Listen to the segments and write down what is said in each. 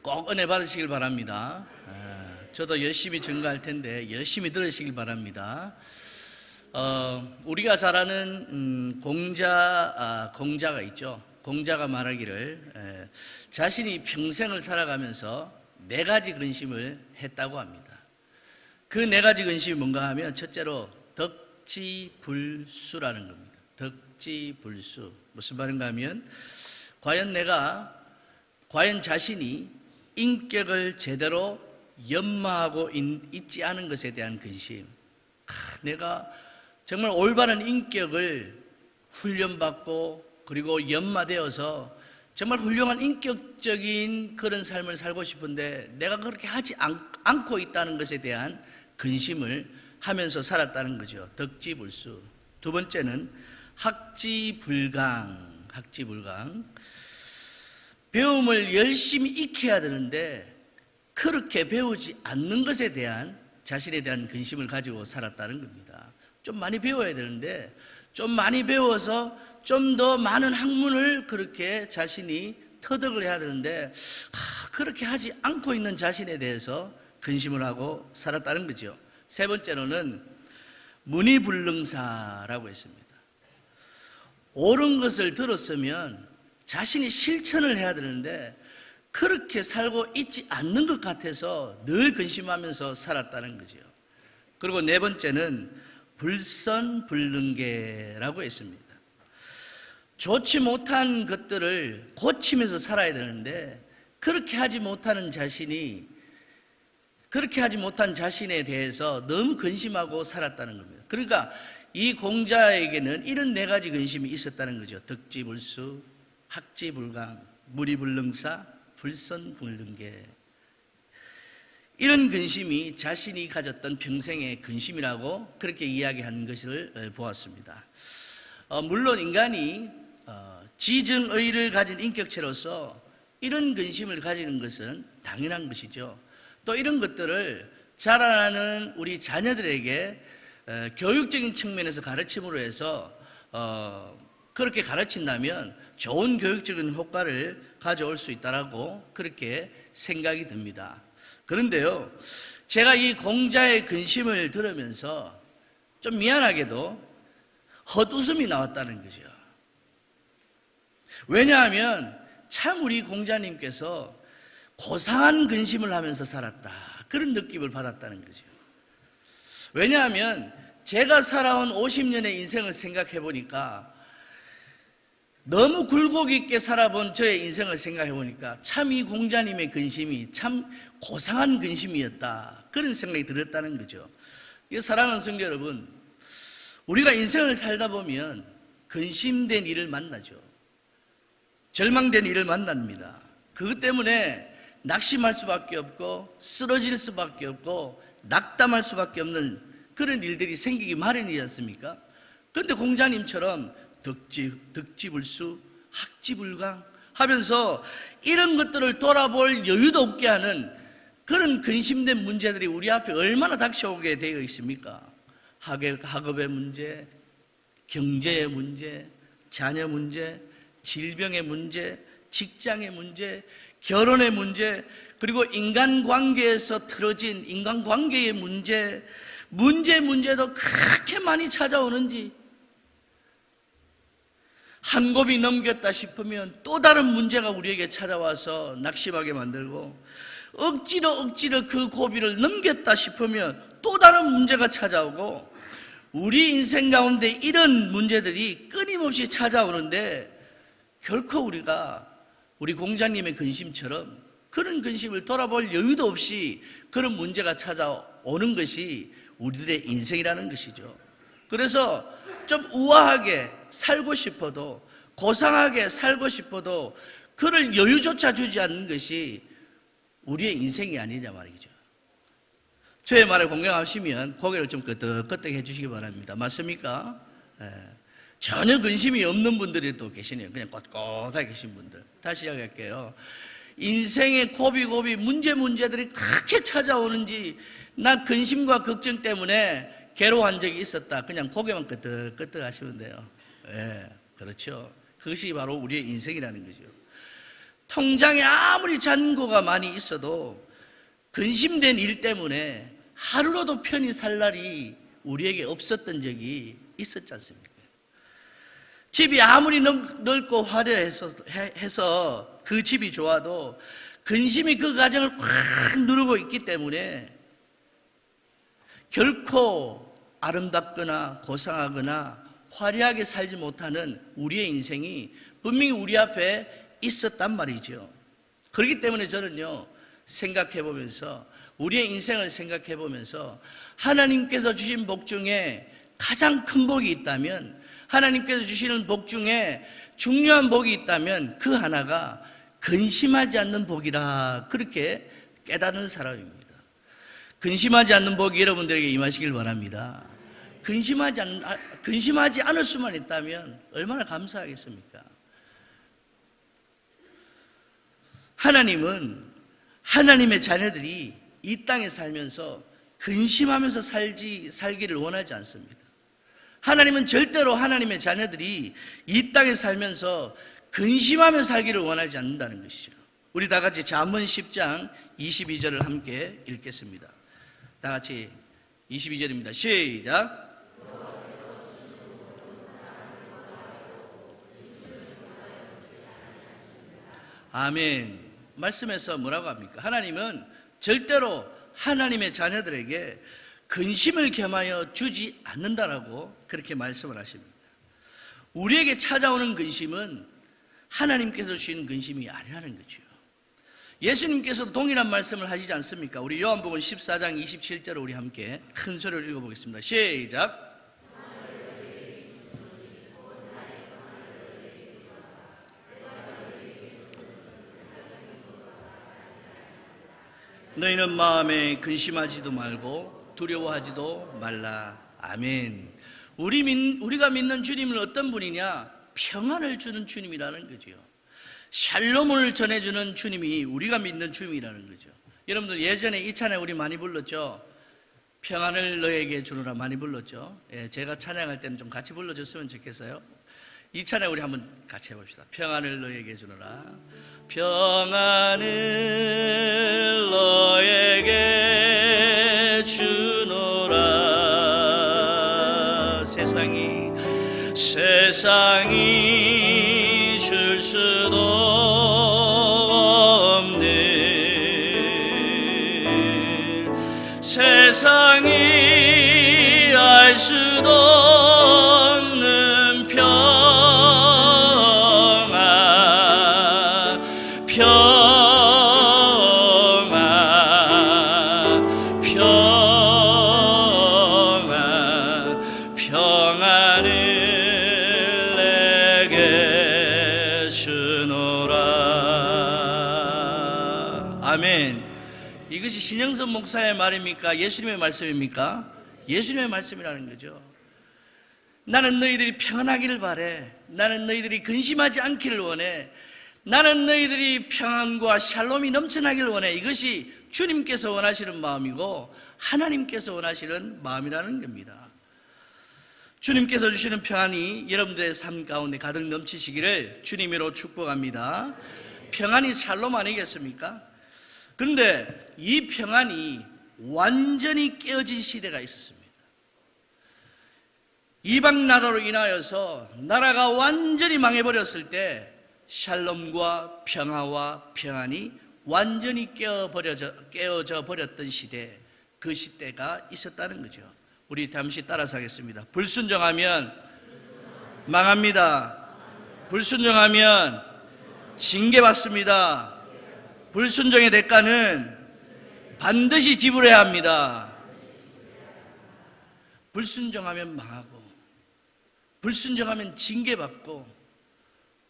꼭 은혜 받으시길 바랍니다. 저도 열심히 증거할 텐데 열심히 들으시길 바랍니다. 우리가 잘 아는 공자가 있죠. 공자가 말하기를 자신이 평생을 살아가면서 4가지 근심을 했다고 합니다. 그 4가지 근심이 뭔가 하면 첫째로 덕지불수라는 겁니다. 덕지불수. 무슨 말인가 하면 과연 자신이 인격을 제대로 연마하고 있지 않은 것에 대한 근심. 내가 정말 올바른 인격을 훈련받고 그리고 연마되어서 정말 훌륭한 인격적인 그런 삶을 살고 싶은데 내가 그렇게 하지 않고 있다는 것에 대한 근심을 하면서 살았다는 거죠. 덕지불수. 두 번째는 학지불강. 배움을 열심히 익혀야 되는데 그렇게 배우지 않는 것에 대한 자신에 대한 근심을 가지고 살았다는 겁니다. 좀 많이 배워야 되는데 좀 많이 배워서 좀 더 많은 학문을 그렇게 자신이 터득을 해야 되는데 그렇게 하지 않고 있는 자신에 대해서 근심을 하고 살았다는 거죠. 세 번째로는 문의불능사라고 했습니다. 옳은 것을 들었으면 자신이 실천을 해야 되는데 그렇게 살고 있지 않는 것 같아서 늘 근심하면서 살았다는 거죠. 그리고 네 번째는 불선불능계라고 했습니다. 좋지 못한 것들을 고치면서 살아야 되는데 그렇게 하지 못한 자신에 대해서 너무 근심하고 살았다는 겁니다. 그러니까 이 공자에게는 이런 4가지 근심이 있었다는 거죠. 덕지불수, 학지불강, 무리불능사, 불선불능계. 이런 근심이 자신이 가졌던 평생의 근심이라고 그렇게 이야기한 것을 보았습니다. 물론 인간이 지정의를 가진 인격체로서 이런 근심을 가지는 것은 당연한 것이죠. 또 이런 것들을 자라나는 우리 자녀들에게 교육적인 측면에서 가르침으로 해서 그렇게 가르친다면 좋은 교육적인 효과를 가져올 수 있다라고 그렇게 생각이 듭니다. 그런데요, 제가 이 공자의 근심을 들으면서 좀 미안하게도 헛웃음이 나왔다는 거죠. 왜냐하면 참 우리 공자님께서 고상한 근심을 하면서 살았다, 그런 느낌을 받았다는 거죠. 왜냐하면 제가 살아온 50년의 인생을 생각해 보니까, 너무 굴곡 있게 살아본 저의 인생을 생각해 보니까 참 이 공자님의 근심이 참 고상한 근심이었다, 그런 생각이 들었다는 거죠. 사랑하는 성도 여러분, 우리가 인생을 살다 보면 근심된 일을 만나죠. 절망된 일을 만납니다. 그것 때문에 낙심할 수밖에 없고 쓰러질 수밖에 없고 낙담할 수밖에 없는 그런 일들이 생기기 마련이지 않습니까? 그런데 공자님처럼 덕지불수, 학지불강 하면서 이런 것들을 돌아볼 여유도 없게 하는 그런 근심된 문제들이 우리 앞에 얼마나 닥쳐오게 되어 있습니까? 학업의 문제, 경제의 문제, 자녀 문제, 질병의 문제, 직장의 문제, 결혼의 문제, 그리고 인간관계에서 틀어진 인간관계의 문제도 그렇게 많이 찾아오는지, 한 곱이 넘겼다 싶으면 또 다른 문제가 우리에게 찾아와서 낙심하게 만들고, 억지로 그 고비를 넘겼다 싶으면 또 다른 문제가 찾아오고, 우리 인생 가운데 이런 문제들이 끊임없이 찾아오는데 결코 우리가 우리 공자님의 근심처럼 그런 근심을 돌아볼 여유도 없이 그런 문제가 찾아오는 것이 우리들의 인생이라는 것이죠. 그래서 좀 우아하게 살고 싶어도, 고상하게 살고 싶어도 그럴 여유조차 주지 않는 것이 우리의 인생이 아니냐 말이죠. 저의 말에 공감하시면 고개를 좀 끄덕끄덕 해주시기 바랍니다. 맞습니까? 전혀 근심이 없는 분들이 또 계시네요. 그냥 꼿꼿하게 계신 분들. 다시 이야기할게요. 인생의 고비고비 문제들이 그렇게 찾아오는지, 나 근심과 걱정 때문에 괴로워한 적이 있었다, 그냥 고개만 끄덕끄덕 하시면 돼요. 그렇죠. 그것이 바로 우리의 인생이라는 거죠. 통장에 아무리 잔고가 많이 있어도 근심된 일 때문에 하루라도 편히 살 날이 우리에게 없었던 적이 있었지 않습니까? 집이 아무리 넓고 화려해서 그 집이 좋아도 근심이 그 가정을 꽉 누르고 있기 때문에 결코 아름답거나 고상하거나 화려하게 살지 못하는 우리의 인생이 분명히 우리 앞에 있었단 말이죠. 그렇기 때문에 저는요, 생각해보면서 우리의 인생을 생각해보면서 하나님께서 주신 복 중에 가장 큰 복이 있다면, 하나님께서 주시는 복 중에 중요한 복이 있다면 그 하나가 근심하지 않는 복이라, 그렇게 깨닫는 사람입니다. 근심하지 않는 복이 여러분들에게 임하시길 바랍니다. 근심하지 않을 수만 있다면 얼마나 감사하겠습니까? 하나님은 하나님의 자녀들이 이 땅에 살면서 근심하면서 살기를 원하지 않습니다. 하나님은 절대로 하나님의 자녀들이 이 땅에 살면서 근심하며 살기를 원하지 않는다는 것이죠. 우리 다 같이 잠언 10장 22절을 함께 읽겠습니다. 다 같이 22절입니다. 시작. 아멘. 말씀에서 뭐라고 합니까? 하나님은 절대로 하나님의 자녀들에게 근심을 겸하여 주지 않는다라고 그렇게 말씀을 하십니다. 우리에게 찾아오는 근심은 하나님께서 주시는 근심이 아니라는 거죠. 예수님께서 동일한 말씀을 하시지 않습니까? 우리 요한복음 14장 27절을 우리 함께 큰 소리로 읽어보겠습니다. 시작. 너희는 마음에 근심하지도 말고 두려워하지도 말라. 아멘. 우리가 믿는 주님은 어떤 분이냐? 평안을 주는 주님이라는 거죠. 샬롬을 전해주는 주님이 우리가 믿는 주님이라는 거죠. 여러분들 예전에 이 찬양 우리 많이 불렀죠? 평안을 너에게 주노라 많이 불렀죠? 예, 제가 찬양할 때는 좀 같이 불러줬으면 좋겠어요. 이 찬양 우리 한번 같이 해봅시다. 평안을 너에게 주노라. 평안을 너에게 주노라. 세상이 줄 수도 없는, 세상이 알 수도 없는 평안, 평안, 평안, 평안을 아멘. 이것이 신영선 목사의 말입니까? 예수님의 말씀입니까? 예수님의 말씀이라는 거죠. 나는 너희들이 평안하기를 바래. 나는 너희들이 근심하지 않기를 원해. 나는 너희들이 평안과 샬롬이 넘쳐나기를 원해. 이것이 주님께서 원하시는 마음이고 하나님께서 원하시는 마음이라는 겁니다. 주님께서 주시는 평안이 여러분들의 삶 가운데 가득 넘치시기를 주님으로 축복합니다. 평안이 샬롬 아니겠습니까? 그런데 이 평안이 완전히 깨어진 시대가 있었습니다. 이방 나라로 인하여서 나라가 완전히 망해버렸을 때 샬롬과 평화와 평안이 완전히 깨어져 버렸던 시대, 그 시대가 있었다는 거죠. 우리 잠시 따라서 하겠습니다. 불순종하면 망합니다. 불순종하면 징계받습니다. 불순종의 대가는 반드시 지불해야 합니다. 불순종하면 망하고, 불순종하면 징계받고,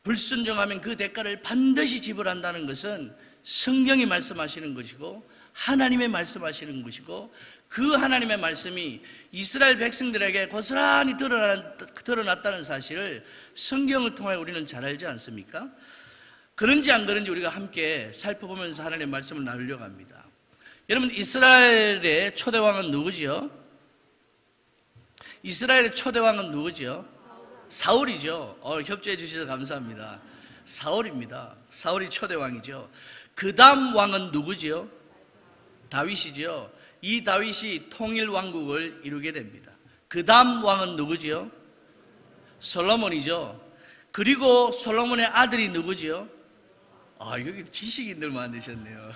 불순종하면 그 대가를 반드시 지불한다는 것은 성경이 말씀하시는 것이고 하나님의 말씀하시는 것이고, 그 하나님의 말씀이 이스라엘 백성들에게 고스란히 드러났다는 사실을 성경을 통해 우리는 잘 알지 않습니까? 그런지 안 그런지 우리가 함께 살펴보면서 하나님의 말씀을 나누려고 합니다. 여러분, 이스라엘의 초대왕은 누구지요? 이스라엘의 초대왕은 누구지요? 사울이죠. 협조해 주셔서 감사합니다. 사울입니다. 사울이 초대 왕이죠. 그 다음 왕은 누구지요? 다윗이지요. 이 다윗이 통일 왕국을 이루게 됩니다. 그 다음 왕은 누구지요? 솔로몬이죠. 그리고 솔로몬의 아들이 누구지요? 여기 지식인들 많으셨네요.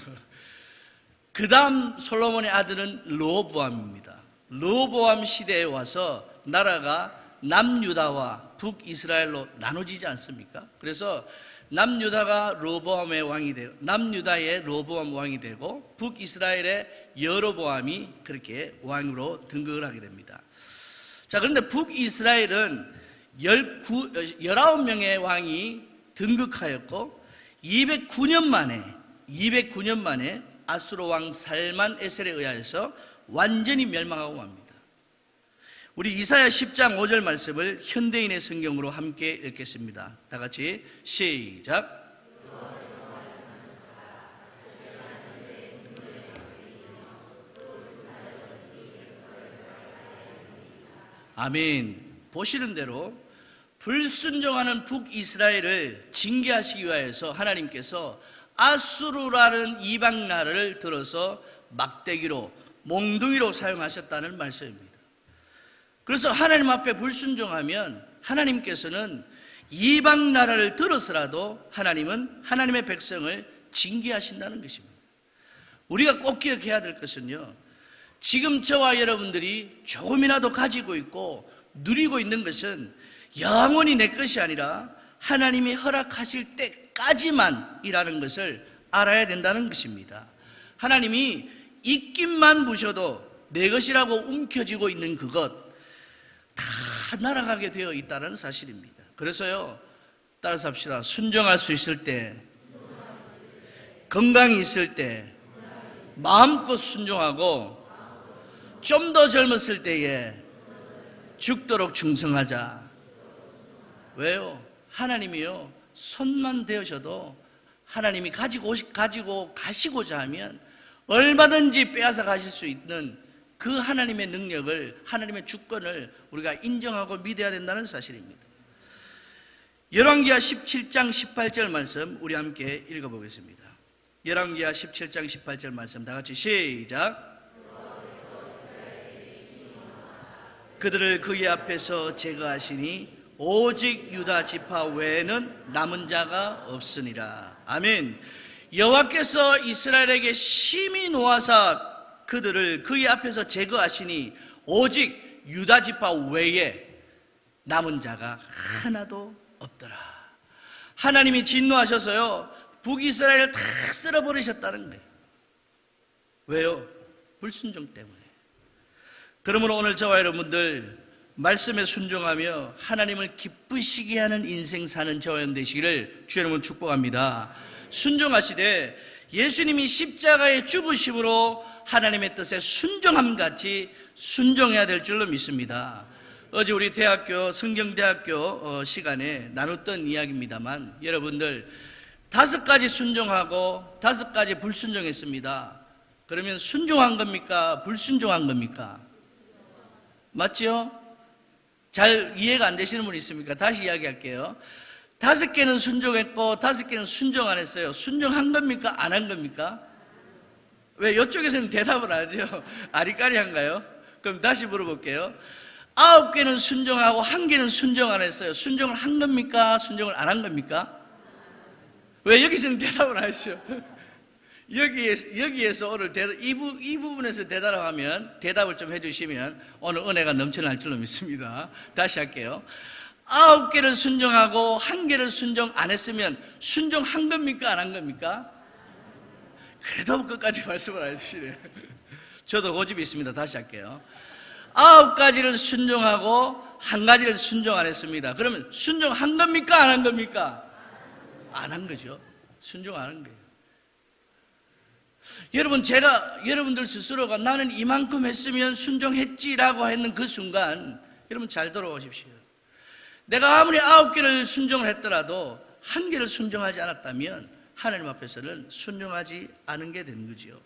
그 다음 솔로몬의 아들은 르호보암입니다. 르호보암 시대에 와서 나라가 남유다와 북이스라엘로 나눠지지 않습니까? 그래서 남유다가 르호보암의 왕이 되고, 남유다의 르호보암 왕이 되고, 북이스라엘의 여로보암이 그렇게 왕으로 등극을 하게 됩니다. 자, 그런데 북이스라엘은 19명의 왕이 등극하였고 209년 만에 아수르 왕 살만 에셀에 의하여서 완전히 멸망하고 맙니다. 우리 이사야 10장 5절 말씀을 현대인의 성경으로 함께 읽겠습니다. 다 같이 시작. 아멘. 보시는 대로 불순종하는 북이스라엘을 징계하시기 위하여서 하나님께서 아수르라는 이방 나라를 들어서 막대기로, 몽둥이로 사용하셨다는 말씀입니다. 그래서 하나님 앞에 불순종하면 하나님께서는 이방 나라를 들어서라도 하나님은 하나님의 백성을 징계하신다는 것입니다. 우리가 꼭 기억해야 될 것은요, 지금 저와 여러분들이 조금이라도 가지고 있고 누리고 있는 것은 영원히 내 것이 아니라 하나님이 허락하실 때까지만이라는 것을 알아야 된다는 것입니다. 하나님이 입김만 부셔도 내 것이라고 움켜쥐고 있는 그것 다 날아가게 되어 있다는 사실입니다. 그래서요, 따라서 합시다. 순종할 수 있을 때, 건강이 있을 때 마음껏 순종하고 좀 더 젊었을 때에 죽도록 충성하자. 왜요? 하나님이요, 손만 대으셔도 하나님이 가지고 가시고자 하면 얼마든지 빼앗아 가실 수 있는 그 하나님의 능력을, 하나님의 주권을 우리가 인정하고 믿어야 된다는 사실입니다. 열왕기하 17장 18절 말씀 우리 함께 읽어보겠습니다. 열왕기하 17장 18절 말씀 다 같이 시작. 그들을 그의 앞에서 제거하시니 오직 유다 지파 외에는 남은 자가 없으니라. 아멘. 여호와께서 이스라엘에게 심히 노하사 그들을 그의 앞에서 제거하시니 오직 유다 지파 외에 남은 자가 하나도 없더라. 하나님이 진노하셔서요, 북이스라엘을 다 쓸어버리셨다는 거예요. 왜요? 불순종 때문에. 그러므로 오늘 저와 여러분들 말씀에 순종하며 하나님을 기쁘시게 하는 인생 사는 저와 여러분 되시기를 주의 이름으로 축복합니다. 순종하시되 예수님이 십자가의 죽으심으로 하나님의 뜻에 순종함같이 순종해야 될 줄로 믿습니다. 어제 우리 성경대학교 시간에 나눴던 이야기입니다만, 여러분들 5가지 순종하고 5가지 불순종했습니다. 그러면 순종한 겁니까? 불순종한 겁니까? 맞죠? 잘 이해가 안 되시는 분 있습니까? 다시 이야기할게요. 5개는 순종했고 5개는 순종 안 했어요. 순종한 겁니까? 안 한 겁니까? 왜 이쪽에서는 대답을 안 하죠? 아리까리한가요? 그럼 다시 물어볼게요. 9개는 순종하고 1개는 순종 안 했어요. 순종을 한 겁니까? 순종을 안 한 겁니까? 왜 여기서는 대답을 안 하시죠? 여기에서 오늘 이 부분에서 대답하면, 대답을 좀 해주시면 오늘 은혜가 넘쳐날 줄로 믿습니다. 다시 할게요. 9개를 순종하고 1개를 순종 안 했으면 순종한 겁니까? 안 한 겁니까? 그래도 끝까지 말씀을 안 해주시네요. 저도 고집이 있습니다. 다시 할게요. 9가지를 순종하고 1가지를 순종 안 했습니다. 그러면 순종한 겁니까? 안 한 겁니까? 안 한 거죠. 순종 안 한 거예요. 여러분, 여러분들 스스로가 나는 이만큼 했으면 순종했지라고 했는 그 순간, 여러분 잘 들어보십시오. 내가 아무리 9개를 순종을 했더라도 1개를 순종하지 않았다면 하나님 앞에서는 순종하지 않은 게 된 거죠.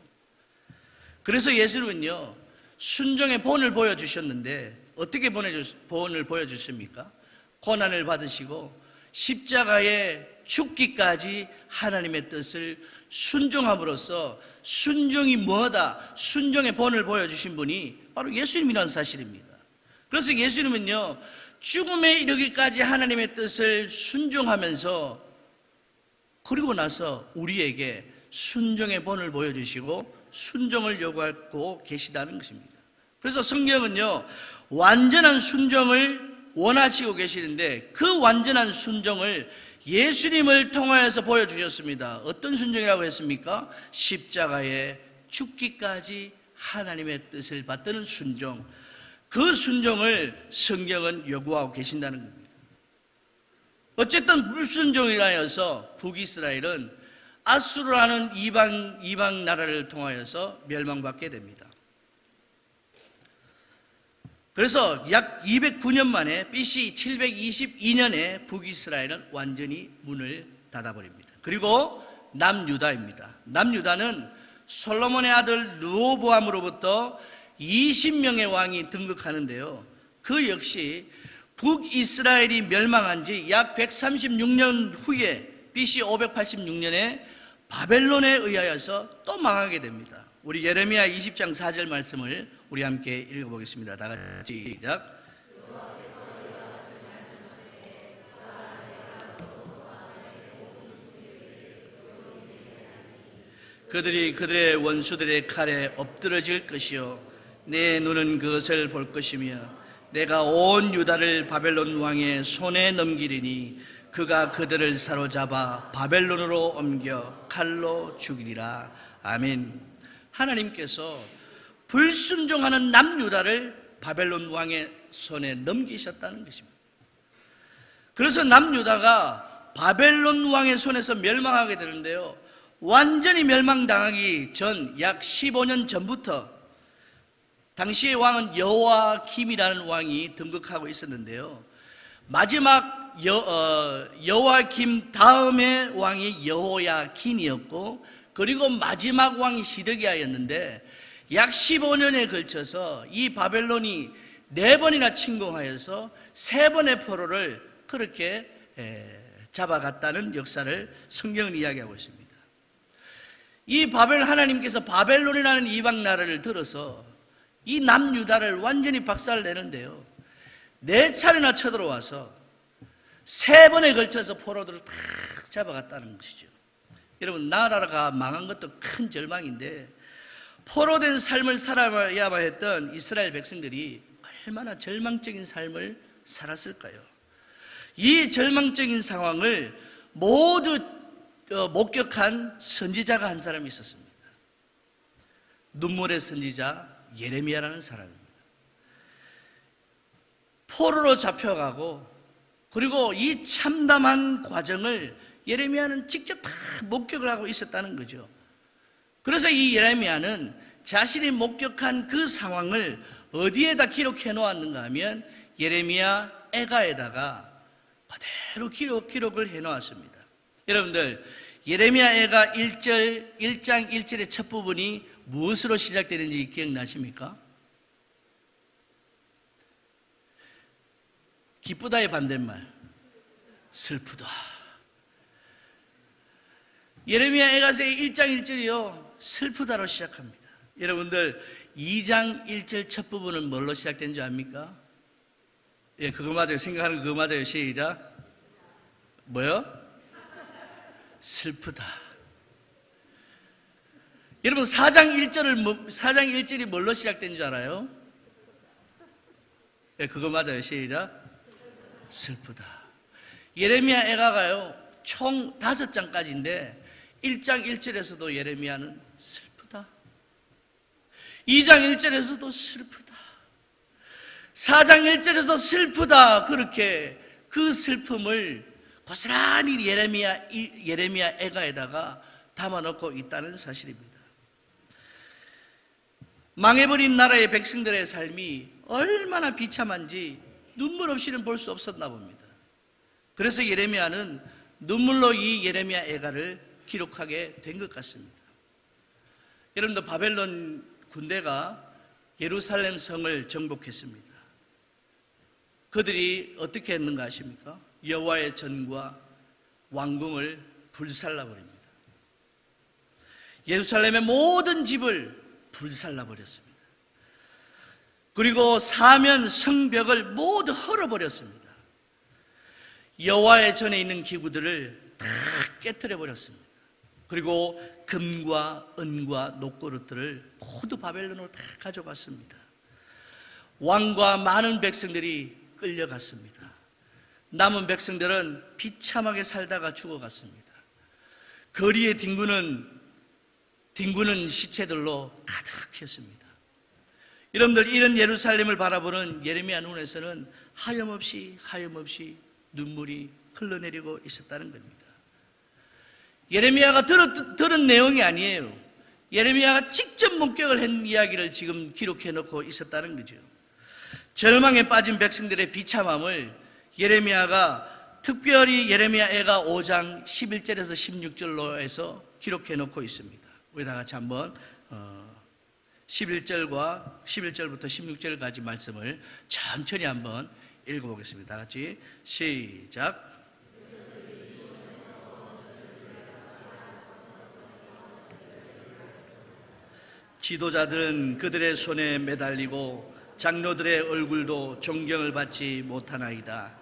그래서 예수님은요, 순종의 본을 보여주셨는데 어떻게 본을 보여주십니까? 고난을 받으시고 십자가에 죽기까지 하나님의 뜻을 순종함으로써 순종이 뭐다? 순종의 본을 보여주신 분이 바로 예수님이라는 사실입니다. 그래서 예수님은요, 죽음에 이르기까지 하나님의 뜻을 순종하면서 그리고 나서 우리에게 순종의 본을 보여주시고 순종을 요구하고 계시다는 것입니다. 그래서 성경은요, 완전한 순종을 원하시고 계시는데 그 완전한 순종을 예수님을 통하여서 보여주셨습니다. 어떤 순종이라고 했습니까? 십자가에 죽기까지 하나님의 뜻을 받드는 순종. 그 순종을 성경은 요구하고 계신다는 겁니다. 어쨌든 불순종이라여서 북이스라엘은 아수르라는 이방 나라를 통하여서 멸망받게 됩니다. 그래서 약 209년 만에 BC 722년에 북이스라엘은 완전히 문을 닫아버립니다. 그리고 남유다입니다. 남유다는 솔로몬의 아들 르호보암으로부터 20명의 왕이 등극하는데요, 그 역시 북이스라엘이 멸망한 지 약 136년 후에 BC 586년에 바벨론에 의하여서 또 망하게 됩니다. 우리 예레미야 20장 4절 말씀을 우리 함께 읽어보겠습니다. 다 같이 시작. 그들이 그들의 원수들의 칼에 엎드러질 것이요 내 눈은 그것을 볼 것이며 내가 온 유다를 바벨론 왕의 손에 넘기리니 그가 그들을 사로잡아 바벨론으로 옮겨 칼로 죽이리라. 아멘. 하나님께서 불순종하는 남유다를 바벨론 왕의 손에 넘기셨다는 것입니다. 그래서 남유다가 바벨론 왕의 손에서 멸망하게 되는데요, 완전히 멸망당하기 전 약 15년 전부터 당시의 왕은 여호야김이라는 왕이 등극하고 있었는데요, 마지막 여호야김 다음의 왕이 여호야긴이었고 그리고 마지막 왕이 시드기야였는데 약 15년에 걸쳐서 이 바벨론이 4번이나 침공하여서 3번의 포로를 그렇게 잡아갔다는 역사를 성경은 이야기하고 있습니다. 이 하나님께서 바벨론이라는 이방 나라를 들어서 이 남유다를 완전히 박살을 내는데요, 4차례나 쳐들어와서 3번에 걸쳐서 포로들을 다 잡아갔다는 것이죠. 여러분, 나라가 망한 것도 큰 절망인데 포로된 삶을 살아야만 했던 이스라엘 백성들이 얼마나 절망적인 삶을 살았을까요? 이 절망적인 상황을 모두 목격한 선지자가 한 사람이 있었습니다. 눈물의 선지자 예레미야라는 사람입니다. 포로로 잡혀가고 그리고 이 참담한 과정을 예레미야는 직접 다 목격을 하고 있었다는 거죠. 그래서 이 예레미야는 자신이 목격한 그 상황을 어디에다 기록해 놓았는가 하면 예레미야 애가에다가 그대로 기록을 해 놓았습니다. 여러분들, 예레미야 애가 1장 1절의 첫 부분이 무엇으로 시작되는지 기억나십니까? 기쁘다의 반대말, 슬프다. 예레미야 애가서의 1장 1절이요, 슬프다로 시작합니다. 여러분들, 2장 1절 첫 부분은 뭘로 시작된 줄 압니까? 예, 그거 맞아요. 생각하는 그거 맞아요. 시작. 뭐요? 슬프다. 여러분, 4장 1절이 뭘로 시작된 줄 알아요? 예, 그거 맞아요. 시작. 슬프다. 예레미야 애가가요, 총 5장까지인데 1장 1절에서도 예레미야는 슬프다. 2장 1절에서도 슬프다. 4장 1절에서도 슬프다. 그렇게 그 슬픔을 고스란히 예레미야 애가에다가 담아놓고 있다는 사실입니다. 망해버린 나라의 백성들의 삶이 얼마나 비참한지 눈물 없이는 볼 수 없었나 봅니다. 그래서 예레미야는 눈물로 이 예레미야 애가를 기록하게 된 것 같습니다. 여러분들, 바벨론 군대가 예루살렘 성을 정복했습니다. 그들이 어떻게 했는가 아십니까? 여호와의 전과 왕궁을 불살라버립니다. 예루살렘의 모든 집을 불살라버렸습니다. 그리고 사면 성벽을 모두 헐어버렸습니다. 여호와의 전에 있는 기구들을 다 깨트려버렸습니다. 그리고 금과 은과 녹그릇들을 모두 바벨론으로 다 가져갔습니다. 왕과 많은 백성들이 끌려갔습니다. 남은 백성들은 비참하게 살다가 죽어갔습니다. 거리의 뒹구는 시체들로 가득했습니다. 여러분들, 이런 예루살렘을 바라보는 예레미야 눈에서는 하염없이 눈물이 흘러내리고 있었다는 겁니다. 예레미야가 들은 내용이 아니에요. 예레미야가 직접 목격을 한 이야기를 지금 기록해 놓고 있었다는 거죠. 절망에 빠진 백성들의 비참함을 예레미야가 특별히 예레미야 애가 5장 11절에서 16절로 해서 기록해 놓고 있습니다. 우리 다 같이 한번 11절부터 16절까지 말씀을 천천히 한번 읽어보겠습니다. 다 같이 시작. 지도자들은 그들의 손에 매달리고 장로들의 얼굴도 존경을 받지 못하나이다.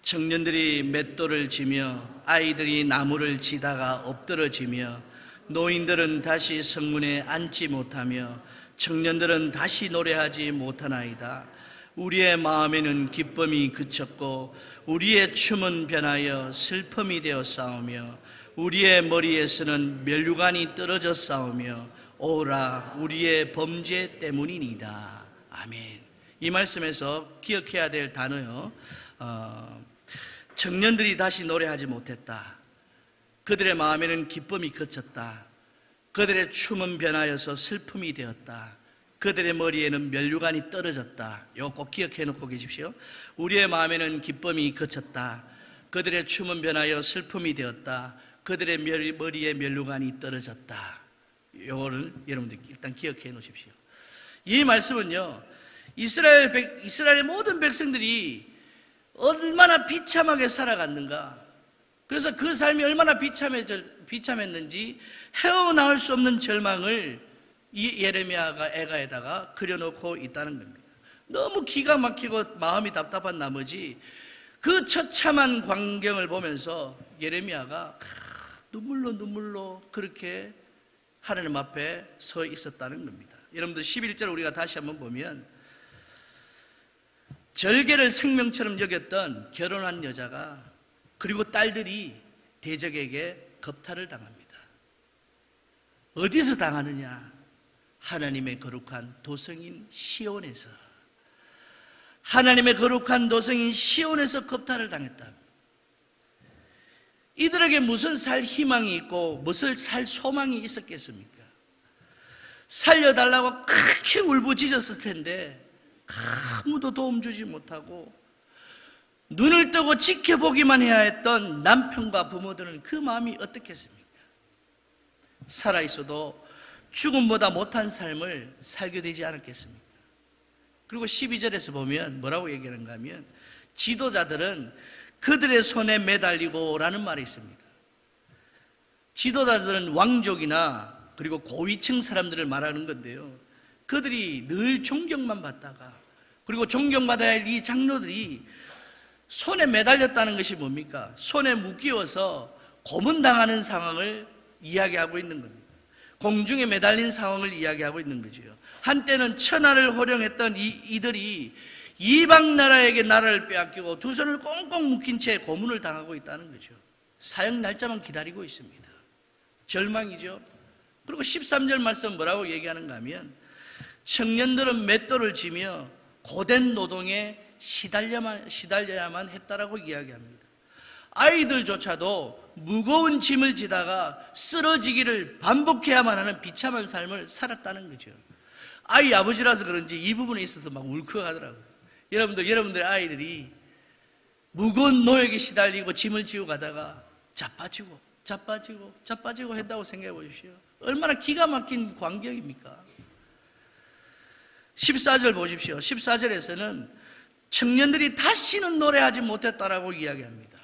청년들이 맷돌을 지며 아이들이 나무를 지다가 엎드러지며 노인들은 다시 성문에 앉지 못하며 청년들은 다시 노래하지 못하나이다. 우리의 마음에는 기쁨이 그쳤고 우리의 춤은 변하여 슬픔이 되어 싸우며 우리의 머리에서는 면류관이 떨어져 싸우며 오라 우리의 범죄 때문이니이다. 아멘. 이 말씀에서 기억해야 될 단어요, 청년들이 다시 노래하지 못했다. 그들의 마음에는 기쁨이 그쳤다. 그들의 춤은 변하여서 슬픔이 되었다. 그들의 머리에는 면류관이 떨어졌다. 이거 꼭 기억해 놓고 계십시오. 우리의 마음에는 기쁨이 그쳤다. 그들의 춤은 변하여 슬픔이 되었다. 그들의 머리에 면류관이 떨어졌다. 이거를 여러분들 일단 기억해 놓으십시오. 이 말씀은요, 이스라엘의 모든 백성들이 얼마나 비참하게 살아갔는가, 그래서 그 삶이 얼마나 비참했는지 헤어나올 수 없는 절망을 이 예레미야가 애가에다가 그려놓고 있다는 겁니다. 너무 기가 막히고 마음이 답답한 나머지 그 처참한 광경을 보면서 예레미야가 눈물로 그렇게 하나님 앞에 서 있었다는 겁니다. 여러분들 11절 우리가 다시 한번 보면, 절개를 생명처럼 여겼던 결혼한 여자가 그리고 딸들이 대적에게 겁탈을 당합니다. 어디서 당하느냐? 하나님의 거룩한 도성인 시온에서. 하나님의 거룩한 도성인 시온에서 겁탈을 당했다. 이들에게 무슨 살 희망이 있고 무슨 살 소망이 있었겠습니까? 살려달라고 그렇게 울부짖었을 텐데 아무도 도움 주지 못하고 눈을 뜨고 지켜보기만 해야 했던 남편과 부모들은 그 마음이 어떻겠습니까? 살아있어도 죽음보다 못한 삶을 살게 되지 않았겠습니까? 그리고 12절에서 보면 뭐라고 얘기하는가 하면, 지도자들은 그들의 손에 매달리고 라는 말이 있습니다. 지도자들은 왕족이나 그리고 고위층 사람들을 말하는 건데요, 그들이 늘 존경만 받다가, 그리고 존경받아야 할 이 장로들이 손에 매달렸다는 것이 뭡니까? 손에 묶여서 고문당하는 상황을 이야기하고 있는 겁니다. 공중에 매달린 상황을 이야기하고 있는 거죠. 한때는 천하를 호령했던 이들이 이방 나라에게 나라를 빼앗기고 두 손을 꽁꽁 묶인 채 고문을 당하고 있다는 거죠. 사형 날짜만 기다리고 있습니다. 절망이죠. 그리고 13절 말씀 뭐라고 얘기하는가 하면, 청년들은 맷돌을 지며 고된 노동에 시달려야만 했다라고 이야기합니다. 아이들조차도 무거운 짐을 지다가 쓰러지기를 반복해야만 하는 비참한 삶을 살았다는 거죠. 아이 아버지라서 그런지 이 부분에 있어서 막 울컥하더라고요. 여러분들의 아이들이 무거운 노역에 시달리고 짐을 지고 가다가 자빠지고 했다고 생각해 보십시오. 얼마나 기가 막힌 광경입니까? 14절 보십시오. 14절에서는 청년들이 다시는 노래하지 못했다라고 이야기합니다.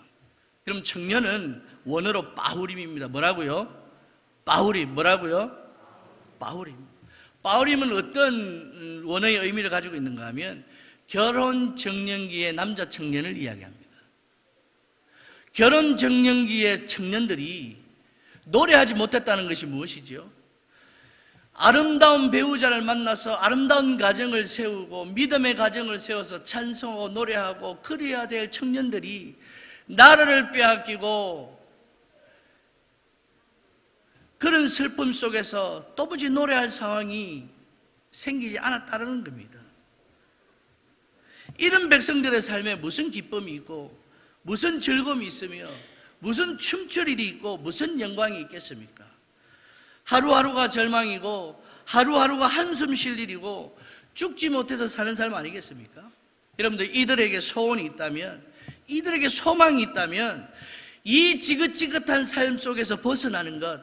그럼 청년은 원어로 바후림입니다. 뭐라고요? 바후림. 뭐라고요? 바후림. 바후림은 어떤 원어의 의미를 가지고 있는가 하면 결혼 정년기의 남자 청년을 이야기합니다. 결혼 정년기의 청년들이 노래하지 못했다는 것이 무엇이지요? 아름다운 배우자를 만나서 아름다운 가정을 세우고 믿음의 가정을 세워서 찬송하고 노래하고 그래야 될 청년들이 나라를 빼앗기고 그런 슬픔 속에서 도무지 노래할 상황이 생기지 않았다는 겁니다. 이런 백성들의 삶에 무슨 기쁨이 있고 무슨 즐거움이 있으며 무슨 춤출 일이 있고 무슨 영광이 있겠습니까? 하루하루가 절망이고 하루하루가 한숨 쉴 일이고 죽지 못해서 사는 삶 아니겠습니까? 여러분들, 이들에게 소원이 있다면, 이들에게 소망이 있다면 이 지긋지긋한 삶 속에서 벗어나는 것,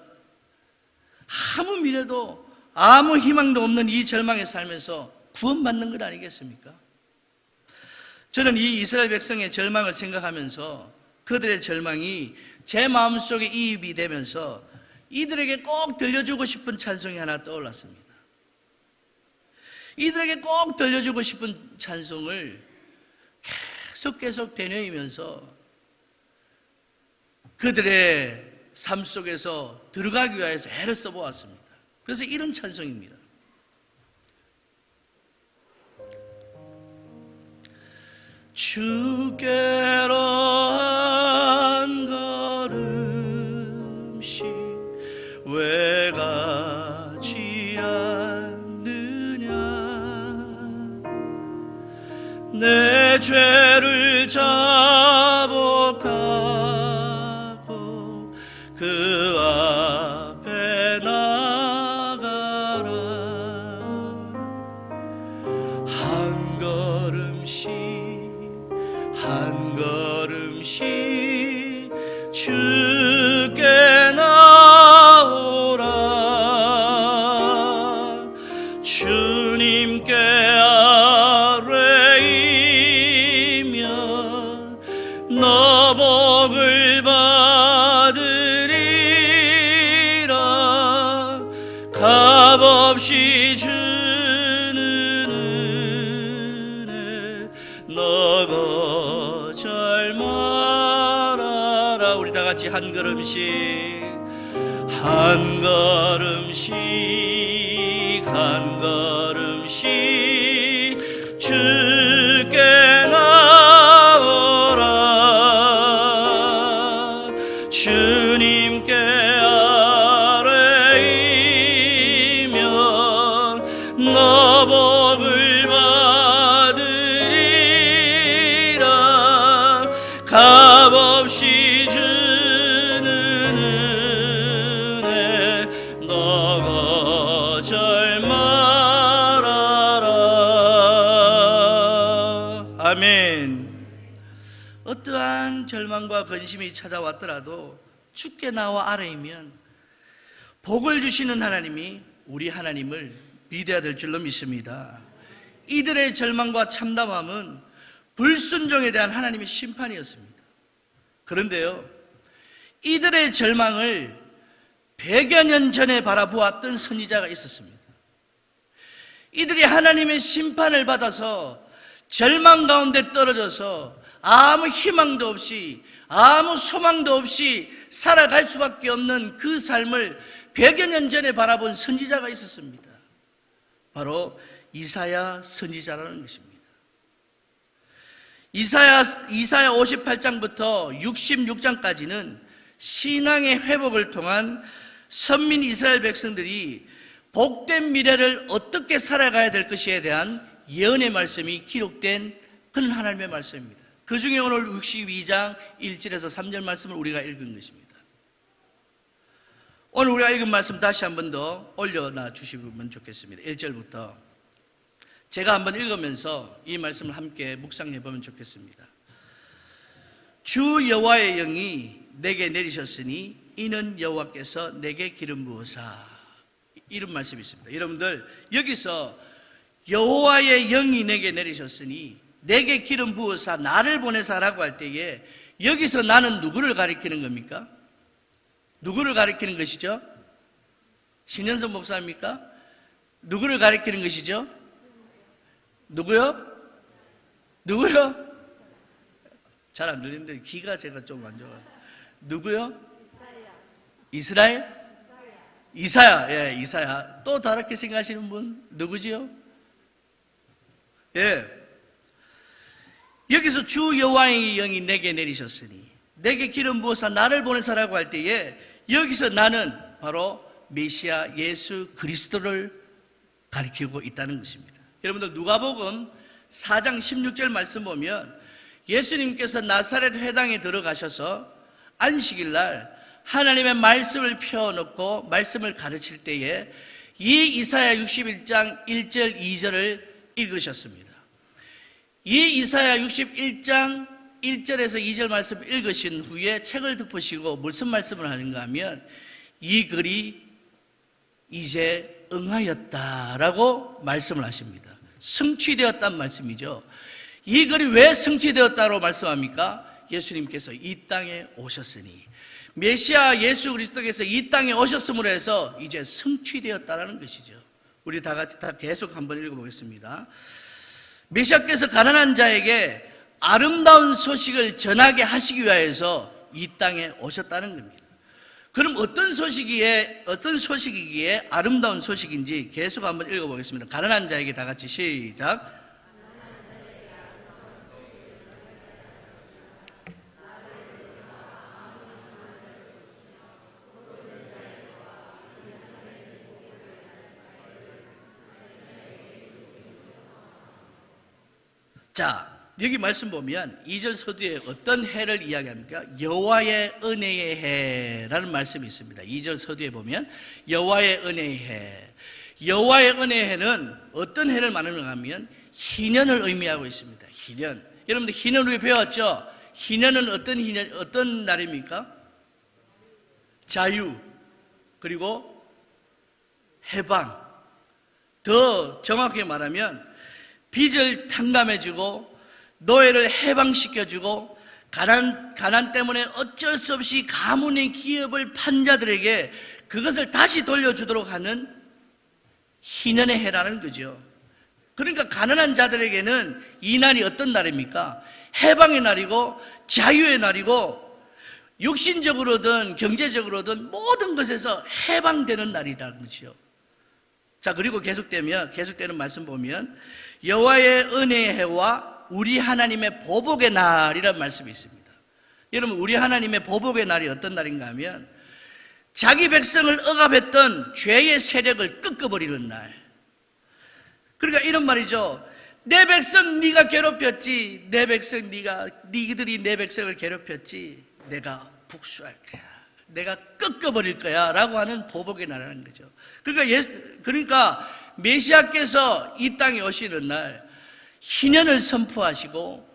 아무 미래도 아무 희망도 없는 이 절망의 삶에서 구원받는 것 아니겠습니까? 저는 이 이스라엘 백성의 절망을 생각하면서 그들의 절망이 제 마음속에 이입이 되면서 이들에게 꼭 들려주고 싶은 찬송이 하나 떠올랐습니다. 이들에게 꼭 들려주고 싶은 찬송을 계속 되뇌이면서 그들의 삶 속에서 들어가기 위해서 애를 써보았습니다. 그래서 이런 찬송입니다. 주께로 한 걸음씩 왜 가지 않느냐, 내 죄를 자복하고 그 앞에 나가라. 한 걸음씩 한 걸음씩 주께 나오라. 주님께 아뢰이면 너 복을 받으리라. 값없이 주는 은혜 너 거절 말아라. 우리 다 같이 한 걸음씩 한 걸음씩 한 걸음씩 주께 나오라. 주님께 아뢰이면 너 복을 받으리라. 값없이 주는 은혜 너 거절 말아라. 아멘. 어떠한 절망과 근심이 찾아왔더라도 주께 나와 아뢰이면 복을 주시는 하나님이 우리 하나님을 믿어야 될 줄로 믿습니다. 이들의 절망과 참담함은 불순종에 대한 하나님의 심판이었습니다. 그런데요, 이들의 절망을 100여 년 전에 바라보았던 선지자가 있었습니다. 이들이 하나님의 심판을 받아서 절망 가운데 떨어져서 아무 희망도 없이 아무 소망도 없이 살아갈 수밖에 없는 그 삶을 100여 년 전에 바라본 선지자가 있었습니다. 바로 이사야 선지자라는 것입니다. 이사야 58장부터 66장까지는 신앙의 회복을 통한 선민 이스라엘 백성들이 복된 미래를 어떻게 살아가야 될 것에 대한 예언의 말씀이 기록된 그런 하나님의 말씀입니다. 그 중에 오늘 62장 1절에서 3절 말씀을 우리가 읽은 것입니다. 오늘 우리가 읽은 말씀 다시 한 번 더 올려놔 주시면 좋겠습니다. 1절부터 제가 한번 읽으면서 이 말씀을 함께 묵상해 보면 좋겠습니다. 주 여호와의 영이 내게 내리셨으니 이는 여호와께서 내게 기름 부으사. 이런 말씀이 있습니다. 여러분들, 여기서 여호와의 영이 내게 내리셨으니 내게 기름 부으사 나를 보내사라고 할 때에 여기서 나는 누구를 가리키는 겁니까? 누구를 가리키는 것이죠? 신현석 목사입니까? 누구를 가리키는 것이죠? 누구요? 누구요? 잘 안 들리는데 귀가 제가 좀 안 좋아요. 누구요? 이스라엘? 이사야. 예, 이사야. 또 다르게 생각하시는 분 누구지요? 예. 여기서 주 여호와의 영이 내게 내리셨으니 내게 기름 부어서 나를 보내사라고 할 때에 여기서 나는 바로 메시아 예수 그리스도를 가리키고 있다는 것입니다. 여러분들 누가복음 4장 16절 말씀 보면 예수님께서 나사렛 회당에 들어가셔서 안식일 날 하나님의 말씀을 펴놓고 말씀을 가르칠 때에 이 이사야 61장 1절 2절을 읽으셨습니다. 이 이사야 61장 1절에서 2절 말씀을 읽으신 후에 책을 덮으시고 무슨 말씀을 하는가 하면 이 글이 이제 응하였다라고 말씀을 하십니다. 성취되었다는 말씀이죠. 이 글이 왜 성취되었다고 말씀합니까? 예수님께서 이 땅에 오셨으니 메시아 예수 그리스도께서 이 땅에 오셨음으로 해서 이제 성취되었다는 것이죠. 우리 다 같이 계속 한번 읽어보겠습니다. 메시아께서 가난한 자에게 아름다운 소식을 전하게 하시기 위하여서 이 땅에 오셨다는 겁니다. 그럼 어떤 소식이기에 아름다운 소식인지 계속 한번 읽어보겠습니다. 가난한 자에게 다 같이 시작. 자, 여기 말씀 보면 2절 서두에 어떤 해를 이야기합니까? 여호와의 은혜의 해라는 말씀이 있습니다. 2절 서두에 보면 여호와의 은혜의 해. 여호와의 은혜의 해는 어떤 해를 말하는가 하면 희년을 의미하고 있습니다. 희년. 여러분들 희년 우리 배웠죠? 희년은 어떤 날입니까? 자유, 그리고 해방. 더 정확하게 말하면 빚을 탕감해주고 노예를 해방시켜주고 가난 때문에 어쩔 수 없이 가문의 기업을 판 자들에게 그것을 다시 돌려주도록 하는 희년의 해라는 거죠. 그러니까 가난한 자들에게는 이 날이 어떤 날입니까? 해방의 날이고 자유의 날이고 육신적으로든 경제적으로든 모든 것에서 해방되는 날이라는 거죠. 자, 그리고 계속되는 말씀 보면 여호와의 은혜의 해와 우리 하나님의 보복의 날이라는 말씀이 있습니다. 여러분, 우리 하나님의 보복의 날이 어떤 날인가 하면 자기 백성을 억압했던 죄의 세력을 꺾어버리는 날. 그러니까 이런 말이죠. 내 백성 네가 괴롭혔지. 내 백성 니들이 내 백성을 괴롭혔지. 내가 복수할 거야. 내가 꺾어버릴 거야 라고 하는 보복의 날이라는 거죠. 그러니까 메시아께서 이 땅에 오시는 날 희년을 선포하시고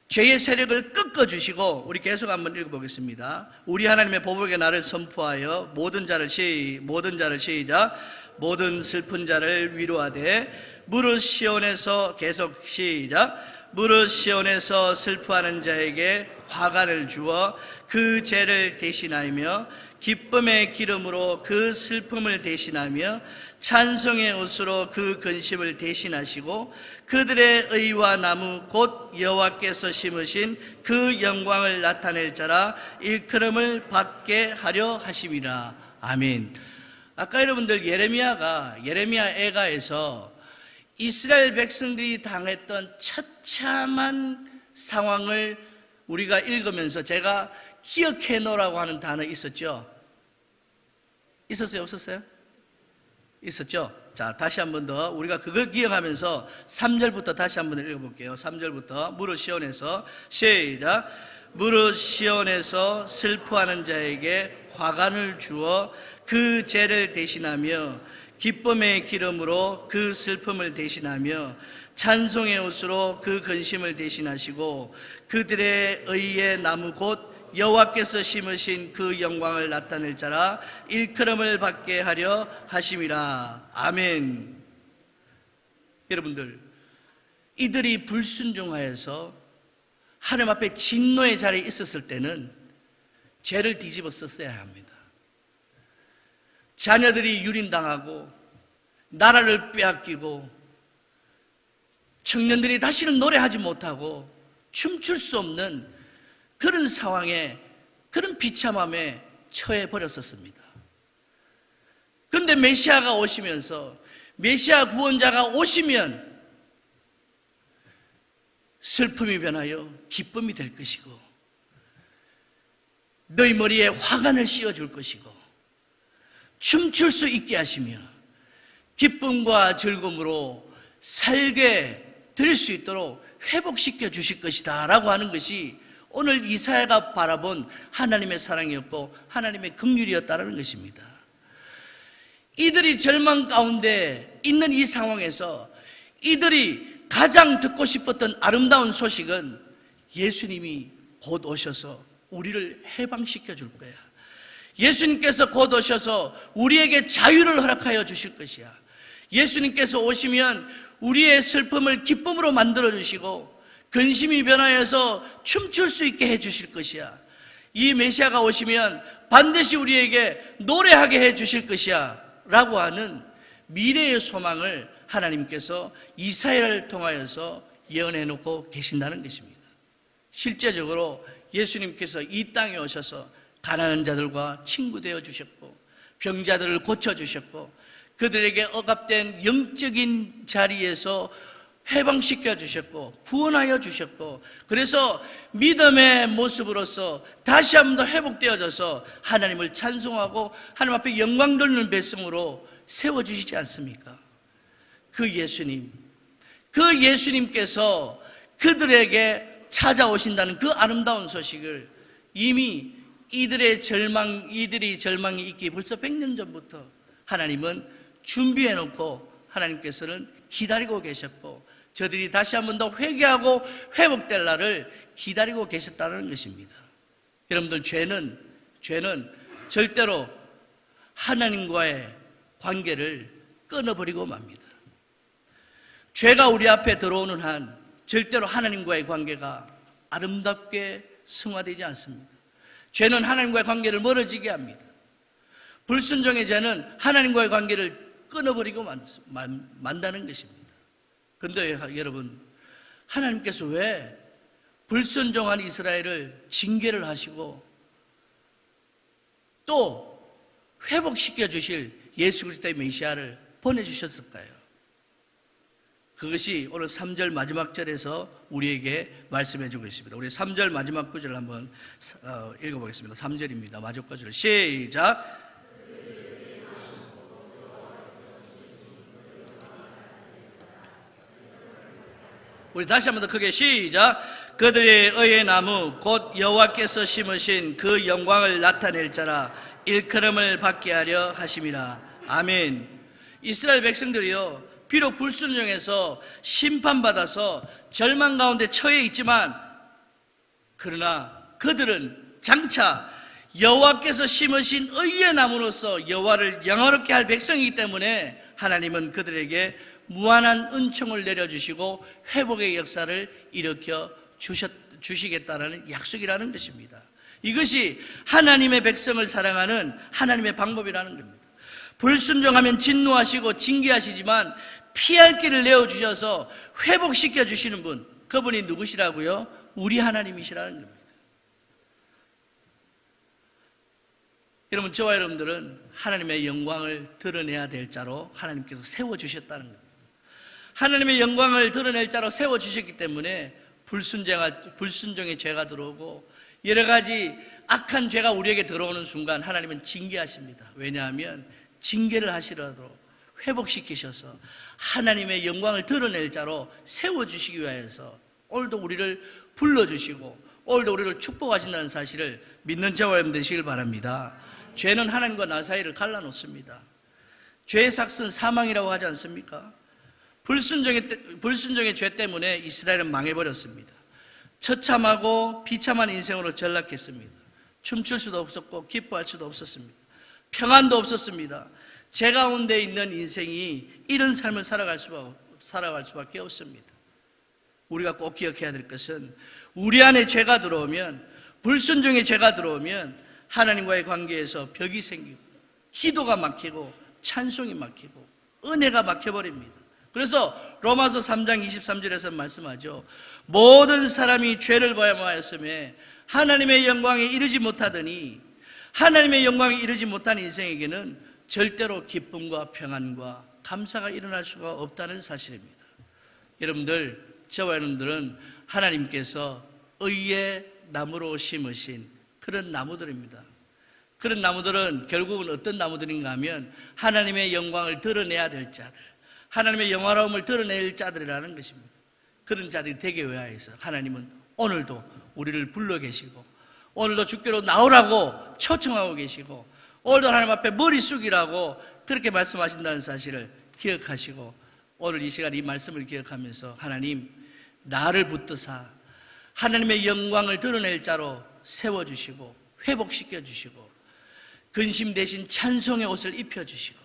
죄의 세력을 꺾어주시고, 우리 계속 한번 읽어보겠습니다. 우리 하나님의 보복의 날을 선포하여 모든 자를 시작. 모든 슬픈 자를 위로하되 무릇 시온에서 계속 시작. 무릇 시온에서 슬퍼하는 자에게 화관을 주어 그 죄를 대신하며 기쁨의 기름으로 그 슬픔을 대신하며 찬송의 옷으로 그 근심을 대신하시고 그들의 의와 나무 곧 여호와께서 심으신 그 영광을 나타낼 자라 일컬음을 받게 하려 하심이라. 아멘. 아까 여러분들 예레미야 애가에서 이스라엘 백성들이 당했던 처참한 상황을 우리가 읽으면서 제가 기억해 놓으라고 하는 단어 있었죠? 있었어요? 없었어요? 있었죠? 자, 다시 한 번 더 우리가 그걸 기억하면서 3절부터 다시 한 번 읽어볼게요. 3절부터 무릇 시온에서 시작. 무릇 시온에서 슬퍼하는 자에게 화관을 주어 그 죄를 대신하며 기쁨의 기름으로 그 슬픔을 대신하며 찬송의 옷으로 그 근심을 대신하시고 그들의 의의 나무 곧 여호와께서 심으신 그 영광을 나타낼 자라 일컬음을 받게 하려 하심이라. 아멘. 여러분들, 이들이 불순종하여서 하나님 앞에 진노의 자리에 있었을 때는 죄를 뒤집어 썼어야 합니다. 자녀들이 유린당하고 나라를 빼앗기고 청년들이 다시는 노래하지 못하고 춤출 수 없는 그런 상황에, 그런 비참함에 처해 버렸었습니다. 그런데 메시아가 오시면서, 메시아 구원자가 오시면 슬픔이 변하여 기쁨이 될 것이고, 너희 머리에 화관을 씌워줄 것이고, 춤출 수 있게 하시며 기쁨과 즐거움으로 살게 될 수 있도록 회복시켜 주실 것이다 라고 하는 것이 오늘 이사야가 바라본 하나님의 사랑이었고 하나님의 긍휼이었다는 것입니다. 이들이 절망 가운데 있는 이 상황에서 이들이 가장 듣고 싶었던 아름다운 소식은 예수님이 곧 오셔서 우리를 해방시켜 줄 거야. 예수님께서 곧 오셔서 우리에게 자유를 허락하여 주실 것이야. 예수님께서 오시면 우리의 슬픔을 기쁨으로 만들어 주시고 근심이 변화해서 춤출 수 있게 해 주실 것이야. 이 메시아가 오시면 반드시 우리에게 노래하게 해 주실 것이야 라고 하는 미래의 소망을 하나님께서 이사야를 통하여서 예언해 놓고 계신다는 것입니다. 실제적으로 예수님께서 이 땅에 오셔서 가난한 자들과 친구 되어 주셨고 병자들을 고쳐 주셨고 그들에게 억압된 영적인 자리에서 해방시켜 주셨고 구원하여 주셨고, 그래서 믿음의 모습으로서 다시 한 번 더 회복되어져서 하나님을 찬송하고 하나님 앞에 영광 돌리는 백성으로 세워주시지 않습니까? 그 예수님께서 그들에게 찾아오신다는 그 아름다운 소식을 이미 이들이 절망이 있기 벌써 100년 전부터 하나님은 준비해 놓고 하나님께서는 기다리고 계셨고 저들이 다시 한 번 더 회개하고 회복될 날을 기다리고 계셨다는 것입니다. 여러분들, 죄는 절대로 하나님과의 관계를 끊어버리고 맙니다. 죄가 우리 앞에 들어오는 한 절대로 하나님과의 관계가 아름답게 승화되지 않습니다. 죄는 하나님과의 관계를 멀어지게 합니다. 불순종의 죄는 하나님과의 관계를 끊어버리고 만다는 것입니다. 그런데 여러분, 하나님께서 왜 불순종한 이스라엘을 징계를 하시고 또 회복시켜 주실 예수 그리스도의 메시아를 보내주셨을까요? 그것이 오늘 3절 마지막 절에서 우리에게 말씀해 주고 있습니다. 우리 3절 마지막 구절을 한번 읽어보겠습니다. 3절입니다. 마지막 구절 시작. 우리 다시 한번 더 크게 시작. 그들의 의의 나무 곧 여호와께서 심으신 그 영광을 나타낼 자라 일컬음을 받게 하려 하심이라. 아멘. 이스라엘 백성들이요, 비록 불순종해서 심판받아서 절망 가운데 처해 있지만 그러나 그들은 장차 여호와께서 심으신 의의 나무로서 여호와를 영화롭게 할 백성이기 때문에 하나님은 그들에게 무한한 은총을 내려주시고 회복의 역사를 일으켜 주시겠다라는 약속이라는 것입니다. 이것이 하나님의 백성을 사랑하는 하나님의 방법이라는 겁니다. 불순종하면 진노하시고 징계하시지만 피할 길을 내어주셔서 회복시켜 주시는 분, 그분이 누구시라고요? 우리 하나님이시라는 겁니다. 여러분, 저와 여러분들은 하나님의 영광을 드러내야 될 자로 하나님께서 세워주셨다는 겁니다. 하나님의 영광을 드러낼 자로 세워주셨기 때문에 불순종의 죄가 들어오고 여러 가지 악한 죄가 우리에게 들어오는 순간 하나님은 징계하십니다. 왜냐하면 징계를 하시더라도 회복시키셔서 하나님의 영광을 드러낼 자로 세워주시기 위해서 오늘도 우리를 불러주시고 오늘도 우리를 축복하신다는 사실을 믿는 저와 여러분 되시길 바랍니다. 죄는 하나님과 나 사이를 갈라놓습니다. 죄의 삭은 사망이라고 하지 않습니까? 불순종의 죄 때문에 이스라엘은 망해버렸습니다. 처참하고 비참한 인생으로 전락했습니다. 춤출 수도 없었고 기뻐할 수도 없었습니다. 평안도 없었습니다. 죄 가운데 있는 인생이 이런 삶을 살아갈 수밖에 없습니다. 우리가 꼭 기억해야 될 것은 우리 안에 죄가 들어오면, 불순종의 죄가 들어오면 하나님과의 관계에서 벽이 생기고 기도가 막히고 찬송이 막히고 은혜가 막혀버립니다. 그래서 로마서 3장 23절에서 말씀하죠. 모든 사람이 죄를 범하였음에 하나님의 영광에 이르지 못하더니 하나님의 영광에 이르지 못한 인생에게는 절대로 기쁨과 평안과 감사가 일어날 수가 없다는 사실입니다. 여러분들, 저와 여러분들은 하나님께서 의의 나무로 심으신 그런 나무들입니다. 그런 나무들은 결국은 어떤 나무들인가 하면 하나님의 영광을 드러내야 될 자들, 하나님의 영화로움을 드러낼 자들이라는 것입니다. 그런 자들이 되게 위하여서 하나님은 오늘도 우리를 불러 계시고 오늘도 주께로 나오라고 초청하고 계시고 오늘도 하나님 앞에 머리 숙이라고 그렇게 말씀하신다는 사실을 기억하시고 오늘 이 시간 이 말씀을 기억하면서 하나님, 나를 붙드사 하나님의 영광을 드러낼 자로 세워주시고 회복시켜주시고 근심 대신 찬송의 옷을 입혀주시고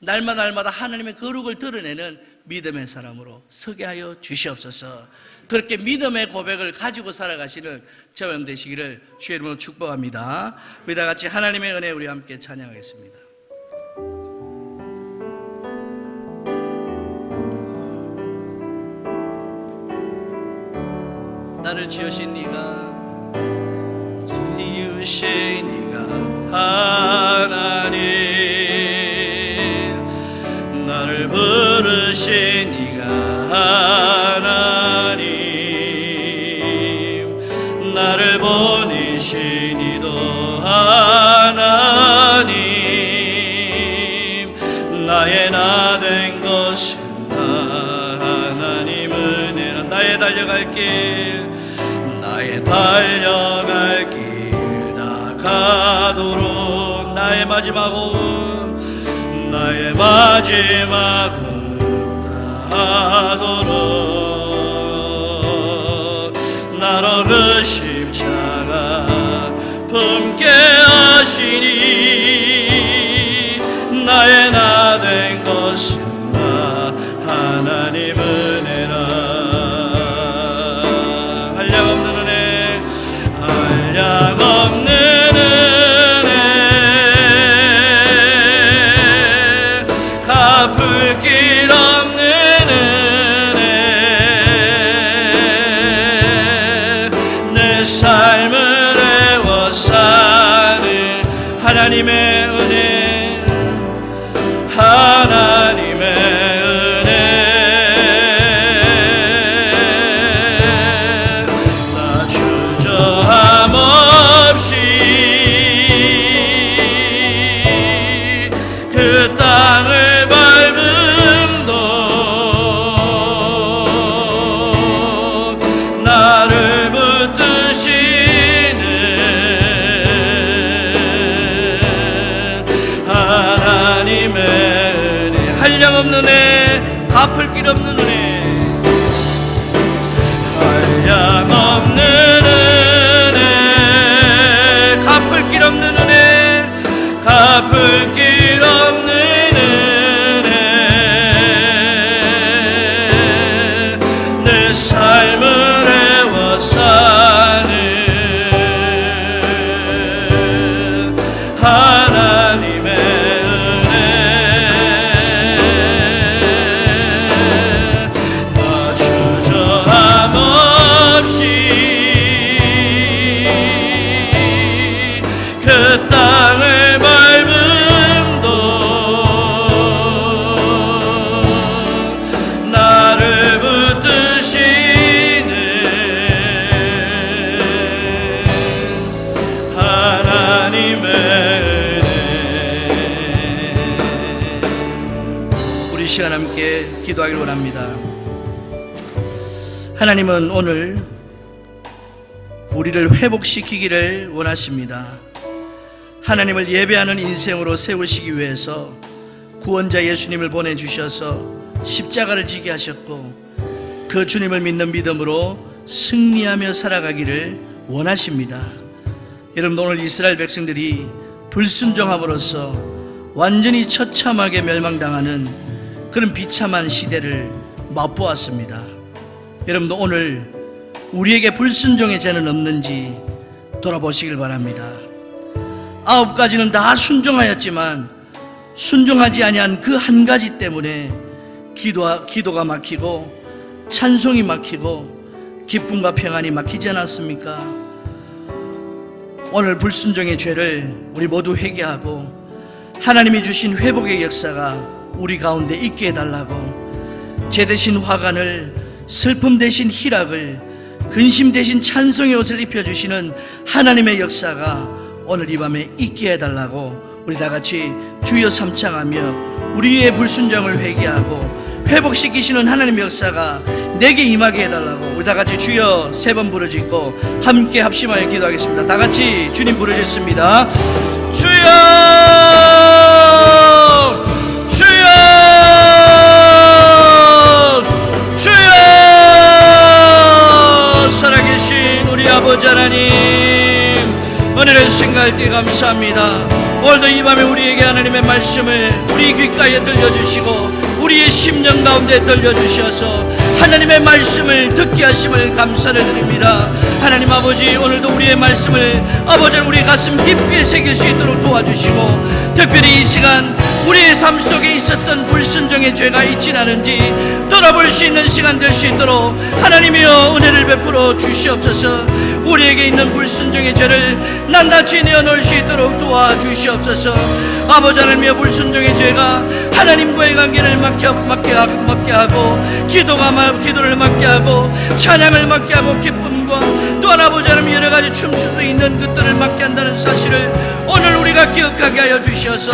날마다 하나님의 거룩을 드러내는 믿음의 사람으로 서게 하여 주시옵소서. 그렇게 믿음의 고백을 가지고 살아가시는 저와 여러분 되시기를 주의 이름으로 축복합니다. 우리 다 같이 하나님의 은혜 우리 함께 찬양하겠습니다. 나를 지으신 네가 하나님, 나를 부르신 네가 하나님, 나를 보내신 이도 하나님, 나의 나 된 것은 다 하나님 은혜라. 나의 달려갈 길, 나의 달려갈 길 가도록 나의 마지막은 다하도록 나로 그 십자가 품게 하시니 나의 나 된 것은 다 하나님 은혜라. 한량없는 은혜, 한량없는 갚을 길 없는 은혜, 내 삶을 애워 사는 하나님의 은혜, 하나님의 은혜. 나 주저함 없이 그 땅을 나를 붙드시는 하나님의 은혜, 한량없는 은혜, 갚을 길 없는 은혜, 한량없는 은혜, 갚을 길 없는 은혜, 갚을 길 없는 은혜, 내 삶을 사는 하나님의 은혜, 나 주저함 없이 그 땅을 밟음도 나를 붙드시 시간 함께 기도하기를 원합니다. 하나님은 오늘 우리를 회복시키기를 원하십니다. 하나님을 예배하는 인생으로 세우시기 위해서 구원자 예수님을 보내주셔서 십자가를 지게 하셨고 그 주님을 믿는 믿음으로 승리하며 살아가기를 원하십니다. 여러분, 오늘 이스라엘 백성들이 불순종함으로써 완전히 처참하게 멸망당하는 그런 비참한 시대를 맛보았습니다. 여러분도 오늘 우리에게 불순종의 죄는 없는지 돌아보시길 바랍니다. 9가지는 다 순종하였지만 순종하지 아니한 그 한 가지 때문에 기도가 막히고 찬송이 막히고 기쁨과 평안이 막히지 않았습니까? 오늘 불순종의 죄를 우리 모두 회개하고 하나님이 주신 회복의 역사가 우리 가운데 있게 해달라고, 죄 대신 화관을, 슬픔 대신 희락을, 근심 대신 찬송의 옷을 입혀주시는 하나님의 역사가 오늘 이 밤에 있게 해달라고 우리 다같이 주여 삼창하며 우리의 불순종을 회개하고 회복시키시는 하나님의 역사가 내게 임하게 해달라고 우리 다같이 주여 3번 부르짖고 함께 합심하여 기도하겠습니다. 다같이 주님 부르짖습니다. 주여, 주여, 주여. 살아계신 우리 아버지 하나님, 은혜를 생각할 때 감사합니다. 오늘도 이 밤에 우리에게 하나님의 말씀을 우리 귓가에 들려주시고 우리의 심령 가운데 들려주셔서 하나님의 말씀을 듣게 하심을 감사를 드립니다. 하나님 아버지, 오늘도 우리의 말씀을 아버지 우리 가슴 깊이 새길 수 있도록 도와주시고, 특별히 이 시간 우리의 삶 속에 있었던 불순종의 죄가 있진 않은지 돌아볼 수 있는 시간 될 수 있도록 하나님이여 은혜를 베풀어 주시옵소서. 우리에게 있는 불순종의 죄를 낱낱이 내어놓을 수 있도록 도와주시옵소서. 아버지 하나님이여, 불순종의 죄가 하나님과의 관계를 막게 하고 기도를 막게 하고 찬양을 막게 하고 기쁨과 또한 아버지 하나님 여러가지 춤출 수 있는 것들을 막게 한다는 사실을 오늘 우리가 기억하게 하여 주셔서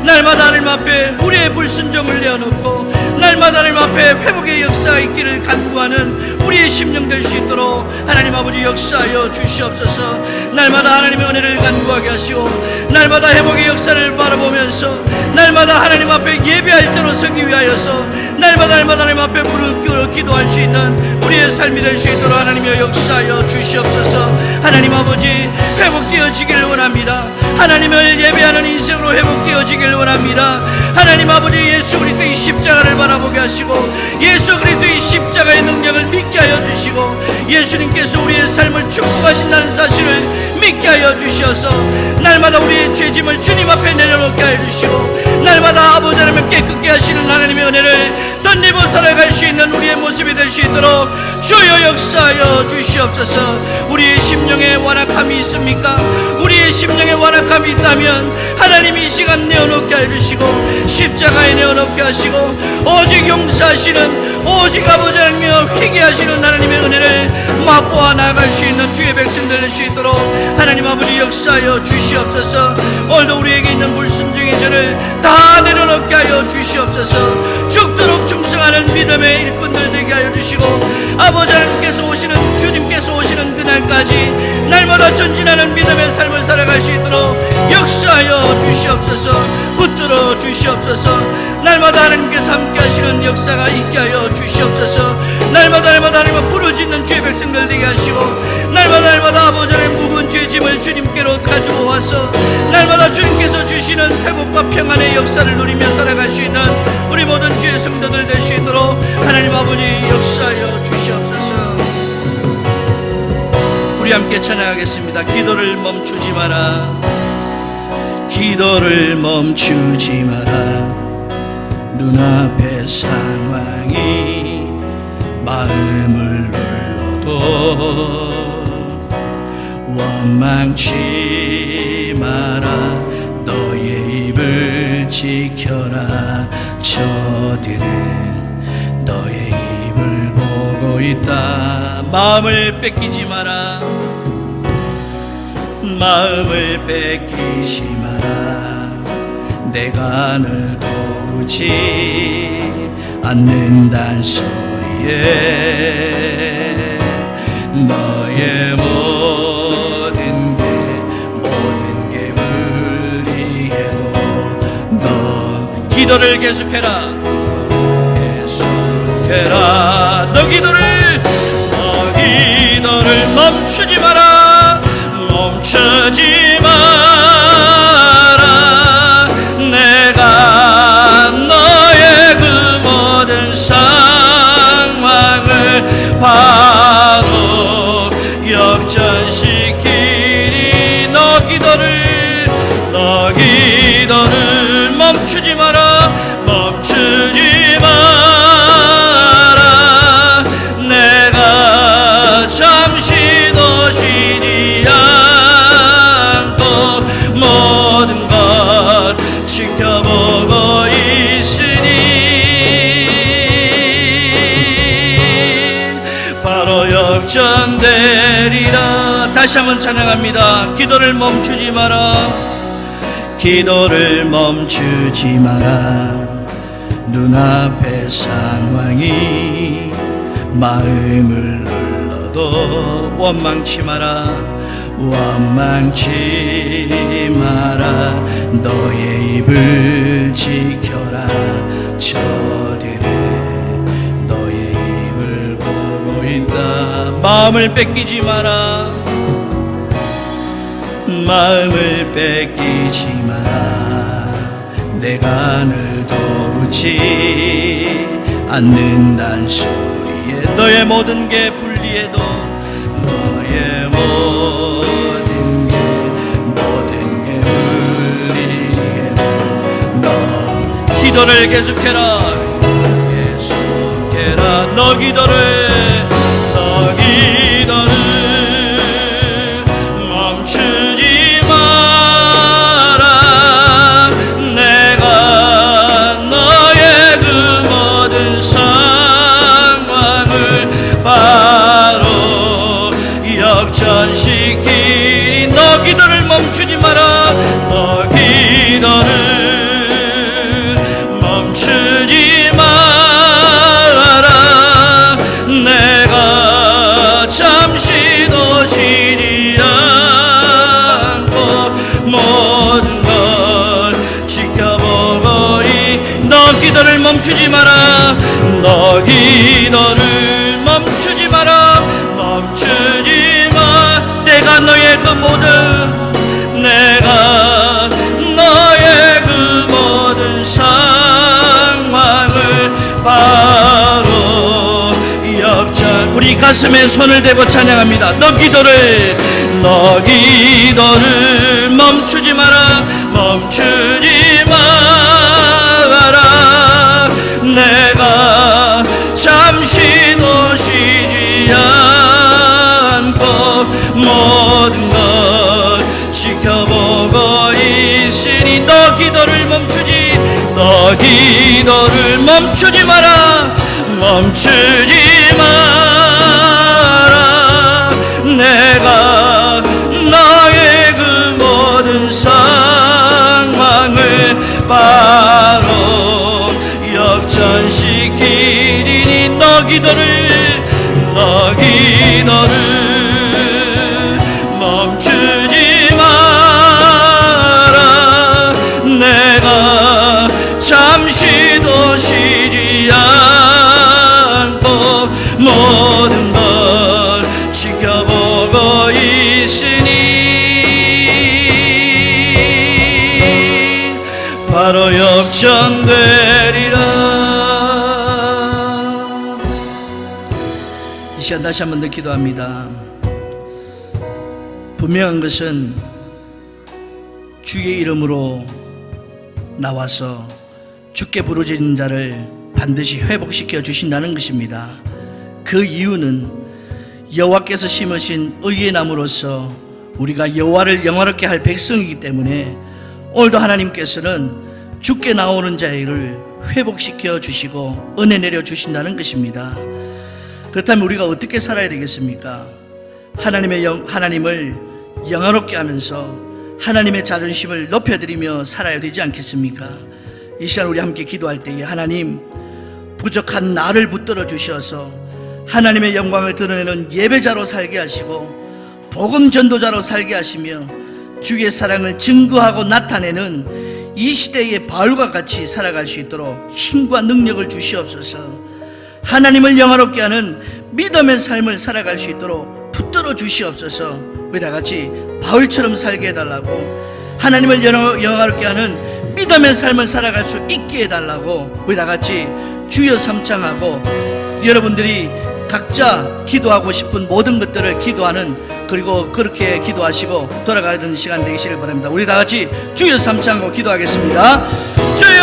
날마다 하나님 앞에 우리의 불순종을 내어놓고 날마다 하나님 앞에 회복의 역사가 있기를 간구하는 우리의 심령 될 수 있도록 하나님 아버지 역사하여 주시옵소서. 날마다 하나님의 은혜를 간구하게 하시고 날마다 회복의 역사를 바라보면서 날마다 하나님 앞에 예배할 자로 서기 위하여서 날마다 하나님 앞에 무릎 꿇어 기도할 수 있는 우리의 삶이 될 수 있도록 하나님의 역사하여 주시옵소서. 하나님 아버지, 회복되어지기를 원합니다. 하나님을 예배하는 인생으로 회복되어지기를 원합니다. 하나님 아버지, 예수 그리스도의 십자가를 바라보게 하시고 예수 그리스도의 십자가의 능력을 믿게 하여 주시고 예수님께서 우리의 삶을 축복하신다는 사실을 믿게 하여 주셔서 날마다 우리의 죄짐을 주님 앞에 내려놓게 하여 주시고 날마다 아버지 하나님을 깨끗게 하시는 하나님의 은혜를 덧입어 살아갈 수 있는 우리의 모습이 될 수 있도록 주여 역사하여 주시옵소서. 우리의 심령에 완악함이 있습니까? 우리의 심령에 완악함이 있다면 하나님이 이 시간 내어놓게 하여 주시고 십자가에 내어놓게 하시고 오직 용서하시는, 오직 아버지 하나님이여 회개하시는 하나님의 은혜를 맛보아 나아갈 수 있는 주의 백성들 될 수 있도록 하나님 아버지 역사하여 주시옵소서. 오늘도 우리에게 있는 불순종의 죄를 다 내려놓게 하여 주시옵소서. 죽도록 충성하는 믿음의 일꾼들 되게 하여 주시고 아버지 하나님께서 오시는, 주님께서 오시는 그날까지 날마다 전진하는 믿음의 삶을 살아갈 수 있도록 역사하여 주시옵소서. 붙들어 주시옵소서. 날마다 하나님께서 함께 하시는 역사가 있게 하여 주시옵소서. 날마다 하나님을 부르짖는 주의 백성들 되게 하시고 날마다 아버지 하나님 묵은 죄짐을 주님께로 가지고 와서 날마다 주님께서 주시는 회복과 평안의 역사를 누리며 살아갈 수 있는 우리 모든 주의 성도들 될 수 있도록 하나님 아버지 역사하여 주시옵소서. 우리 함께 찬양하겠습니다. 기도를 멈추지 마라, 기도를 멈추지 마라. 눈앞의 상황이 마음을 눌러도 원망치 마라. 너의 입을 지켜라. 저들은 너의 입을 보고 있다. 마음을 뺏기지 마라, 마음을 뺏기지 마라. 내가 널 도우지 않는단 소리에 너의 모든 게 불리해도 너 기도를 계속해라, 계속해라. 너 기도를 멈추지 마라, 멈추지 마라. 내가 너의 그 모든 상황을 바로 역전시키리. 너 기도를 멈추지 마라 멈추지 마라 내가 잠시도 쉬지 않고 모든 것 지켜보고 있으니 바로 역전되리라. 다시 한번 찬양합니다. 기도를 멈추지 마라 기도를 멈추지 마라 눈앞의 상황이 마음을 눌러도 원망치 마라 원망치 마라 너의 입을 지켜라 저들은 너의 입을 보고 있다. 마음을 뺏기지 마라 마음을 뺏기지 마라 내가 늘 도우지 않는단 소리에 너의 모든 게 불리해도 너의 모든 게 불리해도 너 기도를 계속해라 너 기도를 멈추지 마라 내가 너의 그 모든 상황을 바로 역전시키리. 너 기도를 멈추지 마라 너 기도를 멈추지 마라 내가 잠시도 쉬지 않고 모든 걸 지켜보고 너 기도를 멈추지 마라 너 기도를 멈추지 마라 멈추지 마 내가 너의 그 모든 내가 너의 그 모든 상황을 바로 역전. 우리 가슴에 손을 대고 찬양합니다. 너 기도를 멈추지 마라 멈추지 마라 내가 잠시도 쉬지 않고 모든 걸 지켜보고 있으니 너 기도를 멈추지 마라 멈추지 마라 내가 너의 그 모든 상황을 바로 역전시키리니 너 기도를 멈추지 마라 내가 잠시도 쉬지 않고 모든 걸 지켜보고 있으니 바로 역전되리라. 이 시간 다시 한 번 더 기도합니다. 분명한 것은 주의 이름으로 나와서 주께 부르짖는 자를 반드시 회복시켜 주신다는 것입니다. 그 이유는 여호와께서 심으신 의의 나무로서 우리가 여호와를 영화롭게 할 백성이기 때문에 오늘도 하나님께서는 주께 나오는 자를 회복시켜 주시고 은혜 내려 주신다는 것입니다. 그렇다면 우리가 어떻게 살아야 되겠습니까? 하나님을 영화롭게 하면서 하나님의 자존심을 높여드리며 살아야 되지 않겠습니까? 이 시간 우리 함께 기도할 때에 하나님, 부족한 나를 붙들어 주셔서 하나님의 영광을 드러내는 예배자로 살게 하시고 복음 전도자로 살게 하시며 주의 사랑을 증거하고 나타내는 이 시대의 바울과 같이 살아갈 수 있도록 힘과 능력을 주시옵소서. 하나님을 영화롭게 하는 믿음의 삶을 살아갈 수 있도록 붙들어 주시옵소서. 우리 다 같이 바울처럼 살게 해달라고, 하나님을 영화롭게 하는 믿음의 삶을 살아갈 수 있게 해달라고 우리 다 같이 주여 삼창하고, 여러분들이 각자 기도하고 싶은 모든 것들을 기도하는, 그리고 그렇게 기도하시고 돌아가는 시간 되시길 바랍니다. 우리 다 같이 주여 삼창하고 기도하겠습니다. 주여